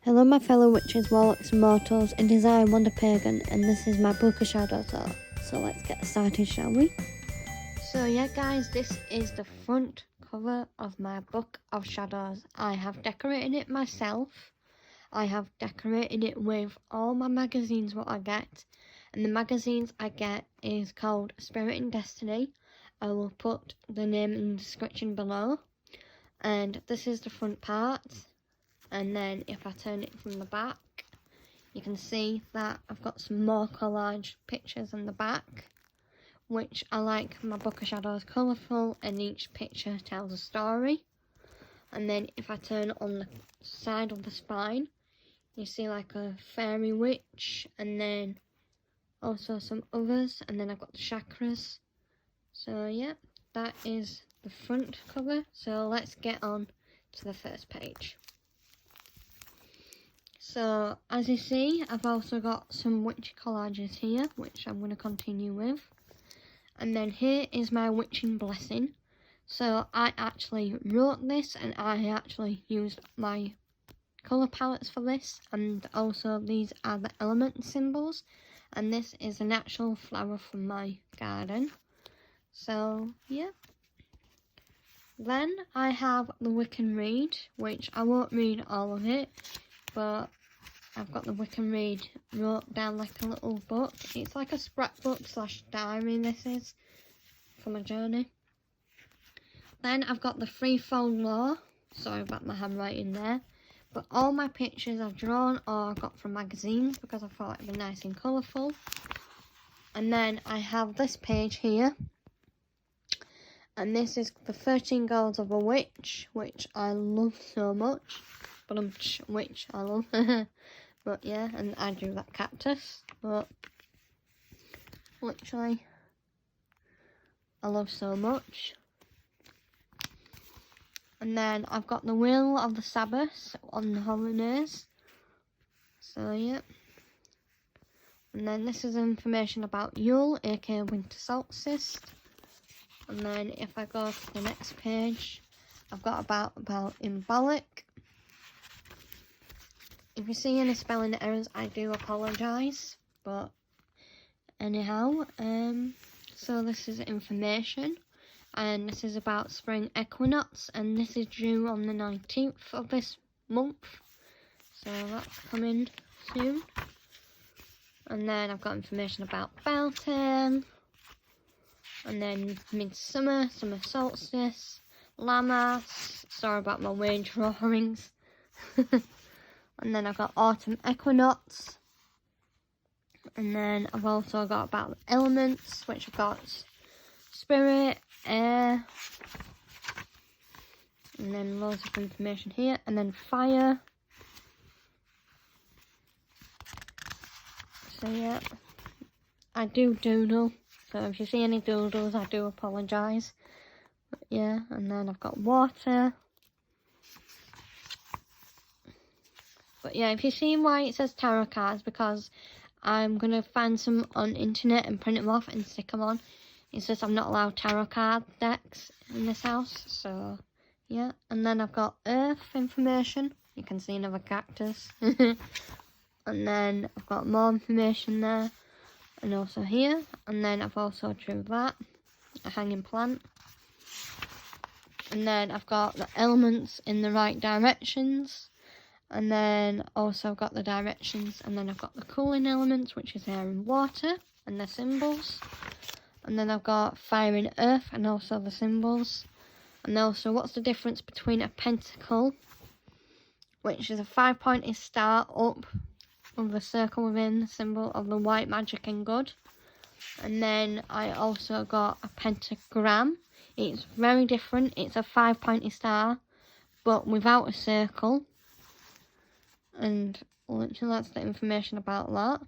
Hello my fellow witches, warlocks and mortals, it is I, Wanda Pagan, and this is my book of shadows art. So let's get started, shall we? So yeah guys, this is the front cover of my book of shadows. I have decorated it myself. I have decorated it with all my magazines what I get, and the magazines I get is called Spirit and Destiny. I will put the name in the description below. And this is the front part. And then if I turn it from the back, you can see that I've got some more collage pictures in the back, which I like my book of shadows colourful and each picture tells a story. And then if I turn on the side of the spine, you see like a fairy witch and then also some others, and then I've got the chakras. So yeah, that is the front cover. So let's get on to the first page. So, as you see, I've also got some witchy collages here, which I'm going to continue with. And then here is my witching blessing. So, I actually wrote this, and I actually used my colour palettes for this. And also, these are the element symbols. And this is an actual flower from my garden. So, yeah. Then I have the Wiccan Read, which I won't read all of it, but I've got the Wiccan Read wrote down like a little book. It's like a scrapbook / diary, this is, for my journey. Then I've got the Threefold Law. Sorry about my handwriting there. But all my pictures I've drawn or got from magazines because I thought it'd be nice and colourful. And then I have this page here. And this is the 13 Goals of a Witch, which I love so much. But which I love. But yeah, and I drew that cactus. But literally, I love so much. And then I've got the Wheel of the Sabbath on the holidays. So yeah. And then this is information about Yule, aka winter solstice. And then if I go to the next page, I've got about Embolic. If you see any spelling errors, I do apologise. But anyhow, so this is information. And this is about spring equinox. And this is due on the 19th of this month. So that's coming soon. And then I've got information about Beltane. And then Midsummer, Summer Solstice, Lammas. Sorry about my weird drawings. And then I've got Autumn Equinox. And then I've also got about the elements, which I've got Spirit, Air. And then loads of information here. And then Fire. So yeah, I do doodle. So if you see any doodles, I do apologise. But yeah, and then I've got Water. But yeah, if you see why it says tarot cards, because I'm going to find some on internet and print them off and stick them on. It's just I'm not allowed tarot card decks in this house. So yeah, and then I've got Earth information. You can see another cactus. And then I've got more information there. And also here. And then I've also drew that. A hanging plant. And then I've got the elements in the right directions. And then also I've got the directions, and then I've got the cooling elements, which is air and water, and the symbols. And then I've got fire and earth, and also the symbols. And also, what's the difference between a pentacle, which is a 5-pointed star up with the circle within the symbol of the white magic and good. And then I also got a pentagram. It's very different. It's a 5-pointed star, but without a circle. And literally that's the information about that.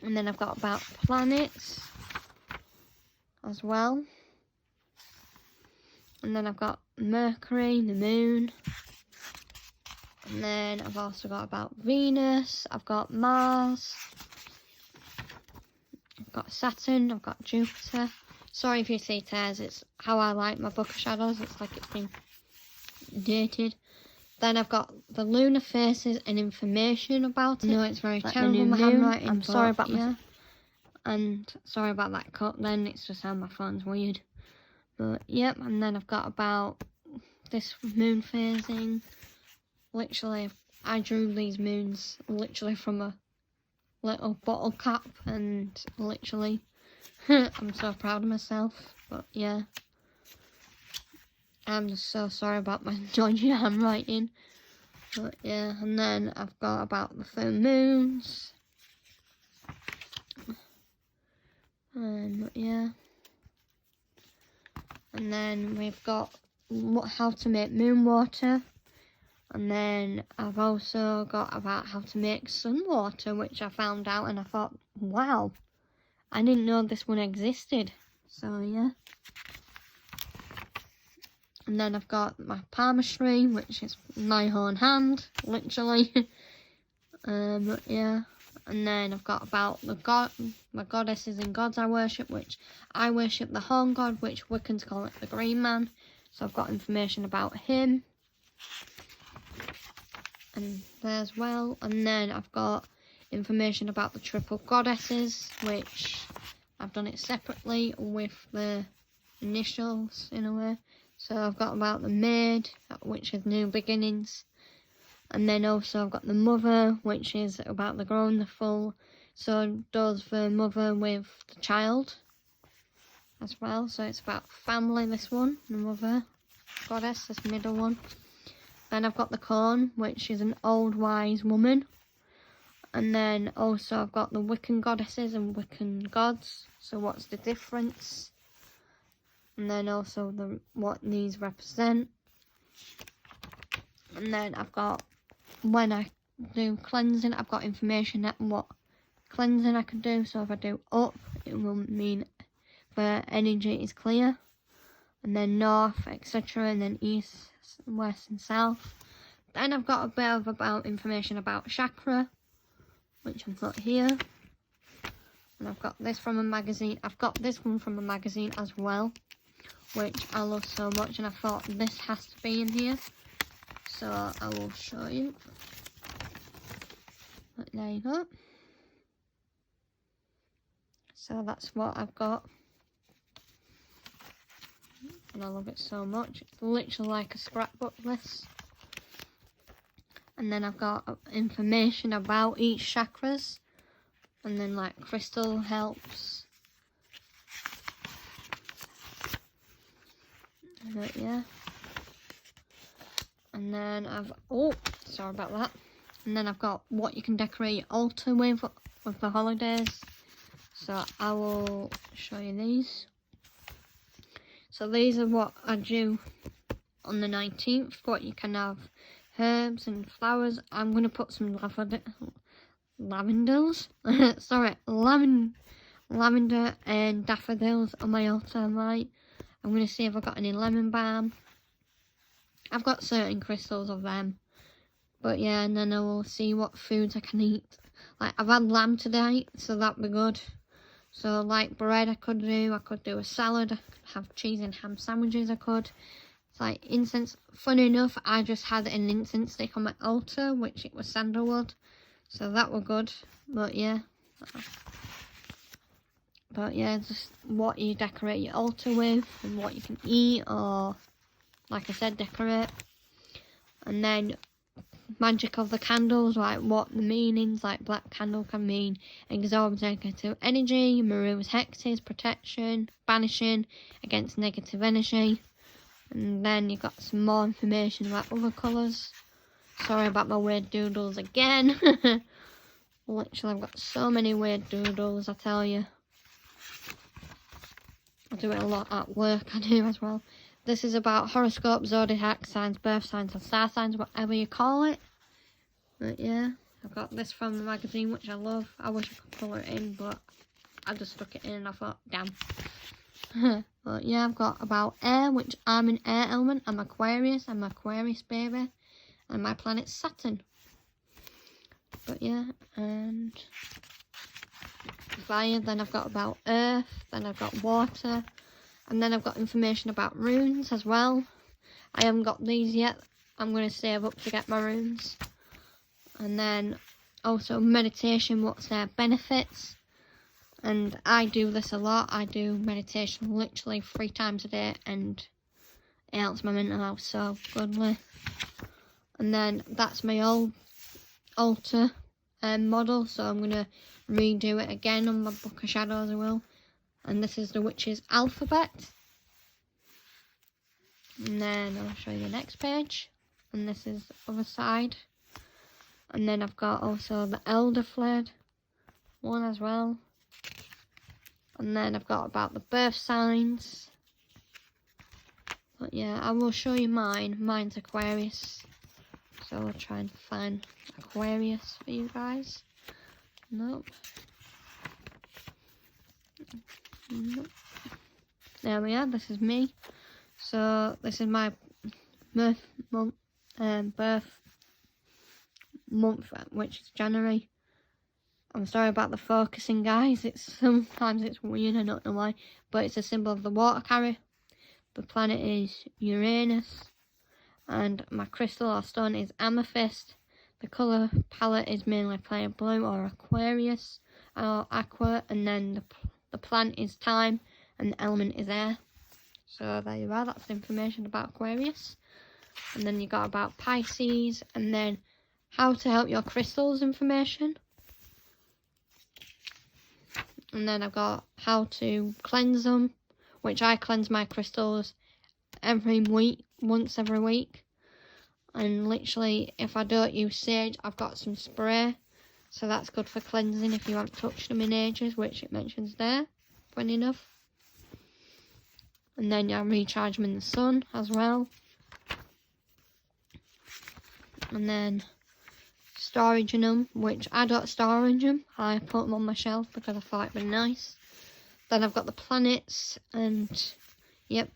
And then I've got about planets as well. And then I've got Mercury, the moon. And then I've also got about Venus. I've got Mars. I've got Saturn. I've got Jupiter. Sorry if you see tears. It's how I like my book of shadows. It's like it's been dated. Then I've got the lunar faces and information about it. No, it's very terrible, my handwriting. I'm sorry about and sorry about that cut then, it's just how my phone's weird. But yep, and then I've got about this moon phasing. Literally, I drew these moons literally from a little bottle cap, and literally, I'm so proud of myself. But yeah, I'm just so sorry about my dodgy handwriting. But yeah, and then I've got about the full moons. Yeah, and then we've got how to make moon water, and then I've also got about how to make sun water, which I found out and I thought, wow, I didn't know this one existed. So yeah, and then I've got my palmistry, which is my own hand, literally. Yeah. And then I've got about my goddesses and gods I worship, which I worship the Horn God, which Wiccans call it the Green Man. So I've got information about him. And there as well. And then I've got information about the triple goddesses, which I've done it separately with the initials in a way. So I've got about the maid, which is new beginnings. And then also I've got the mother, which is about the grown, the full. So does the mother with the child as well. So it's about family, this one, the mother goddess, this middle one. Then I've got the corn, which is an old wise woman. And then also I've got the Wiccan goddesses and Wiccan gods. So what's the difference? And then also what these represent. And then I've got, when I do cleansing, I've got information at what cleansing I can do. So if I do up, it will mean the energy is clear. And then north, etc. And then east, west and south. Then I've got a bit of about information about chakra, which I've got here. And I've got this from a magazine. I've got this one from a magazine as well, which I love so much. And I thought this has to be in here. So I will show you. But there you go. So that's what I've got. And I love it so much. It's literally like a scrapbook, this. And then I've got information about each chakras. And then like crystal helps. But yeah. And then sorry about that. And then I've got what you can decorate your altar with the holidays. So I will show you these. So these are what I do on the 19th. What you can have herbs and flowers. I'm going to put some lavenders. Sorry, lavender and daffodils on my altar. I'm going to see if I've got any lemon balm. I've got certain crystals of them. But yeah, and then I will see what foods I can eat. Like, I've had lamb today, so that'd be good. So, like bread I could do a salad, I could have cheese and ham sandwiches I could. It's like incense. Funny enough, I just had an incense stick on my altar, which it was sandalwood. So that were good. But yeah. Just what you decorate your altar with and what you can eat or, like I said, decorate. And then magic of the candles, like what the meanings, like black candle can mean absorbs negative energy, maroons hexes, protection, banishing against negative energy. And then you've got some more information about other colours. Sorry about my weird doodles again. Literally, I've got so many weird doodles, I tell you. I do it a lot at work, I do as well. This is about horoscope, zodiac signs, birth signs and star signs, whatever you call it. But yeah, I've got this from the magazine, which I love. I wish I could colour it in, but I just stuck it in and I thought, damn. But yeah, I've got about air, which I'm an air element. I'm Aquarius, baby. And my planet's Saturn. But yeah, and fire, then I've got about earth, then I've got water. And then I've got information about runes as well. I haven't got these yet. I'm going to save up to get my runes. And then also meditation, what's their benefits. And I do this a lot. I do meditation literally 3 times a day, and it helps my mental health so goodly. And then that's my old altar model, so I'm going to redo it again on my Book of Shadows, I will. And this is the witch's alphabet. And then I'll show you the next page. And this is the other side. And then I've got also the elder fled one as well. And then I've got about the birth signs. But yeah, I will show you mine. Mine's Aquarius. So I'll try and find Aquarius for you guys. Nope. Nope. There we are. This is me. So this is my birth month, which is January. I'm sorry about the focusing, guys. Sometimes it's weird. I don't know why, but it's a symbol of the water carrier. The planet is Uranus, and my crystal or stone is amethyst. The colour palette is mainly plain blue or Aquarius or aqua, and then the plant is time, and the element is air. So there you are. That's the information about Aquarius. And then you got about Pisces, and then how to help your crystals information. And then I've got how to cleanse them, which I cleanse my crystals every week, once every week. And literally, if I don't use sage, I've got some spray. So that's good for cleansing if you haven't touched them in ages, which it mentions there, funny enough. And then I recharge them in the sun as well. And then storage in them, which I don't store in them. I put them on my shelf because I thought it'd be nice. Then I've got the planets, and yep.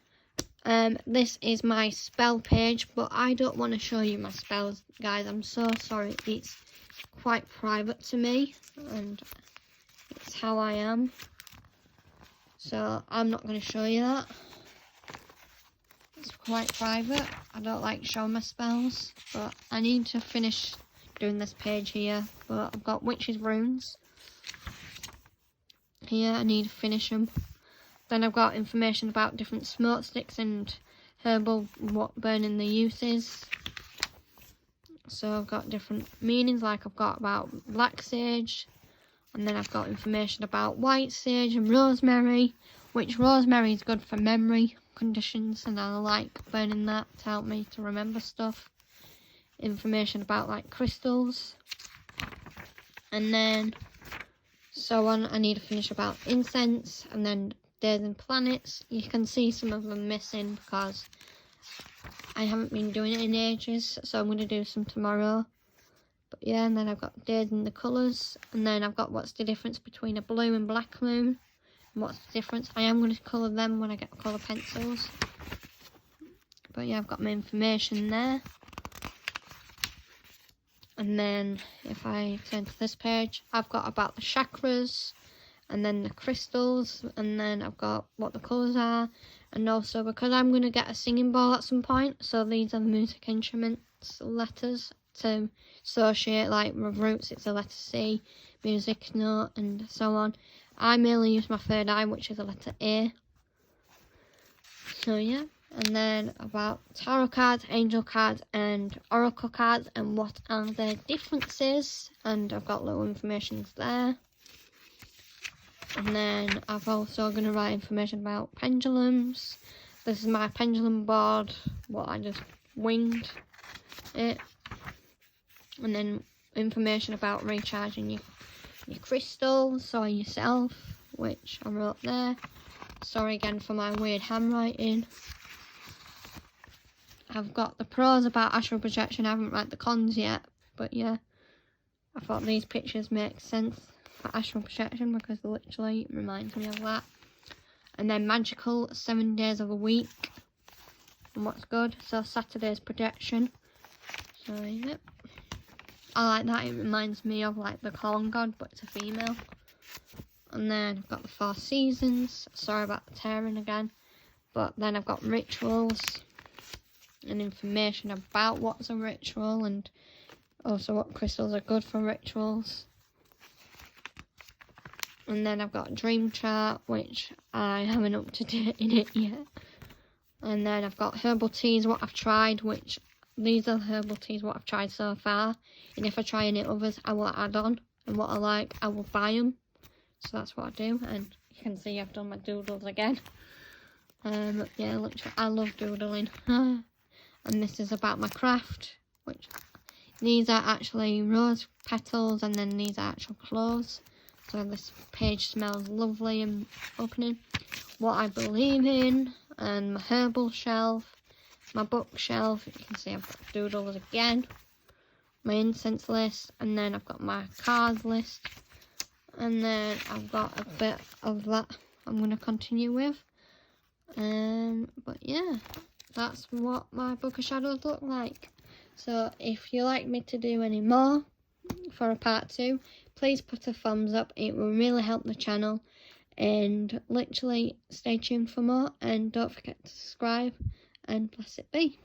This is my spell page, but I don't want to show you my spells, guys. I'm so sorry. It's quite private to me, and it's how I am. So I'm not going to show you that. It's quite private. I don't like showing my spells, but I need to finish doing this page here. But I've got witches runes here. I need to finish them. Then I've got information about different smoke sticks and herbal burning the uses. So I've got different meanings, like I've got about black sage, and then I've got information about white sage and rosemary, which rosemary is good for memory conditions, and I like burning that to help me to remember stuff. Information about like crystals, and then so on. I need to finish about incense, and then days and planets. You can see some of them missing because I haven't been doing it in ages, so I'm going to do some tomorrow. But yeah, and then I've got days and the colours, and then I've got what's the difference between a blue and black moon, and what's the difference. I am going to colour them when I get colour pencils. But yeah, I've got my information there. And then if I turn to this page, I've got about the chakras, and then the crystals, and then I've got what the colours are, and also because I'm going to get a singing bowl at some point, so these are the music instruments letters to associate, like with roots it's a letter C, music note, and so on. I mainly use my third eye, which is a letter A. So yeah, and then about tarot cards, angel cards, and oracle cards, and what are their differences, and I've got little information there. And then I've also going to write information about pendulums. This is my pendulum board, what I just winged it. And then information about recharging your crystals or yourself, which I wrote there. Sorry again for my weird handwriting. I've got the pros about astral projection. I haven't read the cons yet, but yeah, I thought these pictures make sense for astral projection because it literally reminds me of that. And then magical, 7 days of a week, and what's good. So Saturday's projection. So yeah, I like that. It reminds me of like the corn god, but it's a female. And then I've got the 4 seasons. Sorry about the tearing again. But then I've got rituals. and information about what's a ritual and also what crystals are good for rituals. And then I've got a dream chart, which I haven't up to date in it yet. And then I've got herbal teas, what I've tried, which these are the herbal teas, what I've tried so far. And if I try any others, I will add on. And what I like, I will buy them. So that's what I do. And you can see I've done my doodles again. Yeah, literally, I love doodling. And this is about my craft, which these are actually rose petals, and then these are actual cloves. So this page smells lovely and opening. What I believe in, and my herbal shelf, my bookshelf. You can see I've got doodles again. My incense list, and then I've got my cards list, and then I've got a bit of that I'm going to continue with. But yeah, that's what my Book of Shadows look like. So if you like me to do any more for a part 2, please put a thumbs up. It will really help the channel. And literally stay tuned for more, and don't forget to subscribe, and bless it be.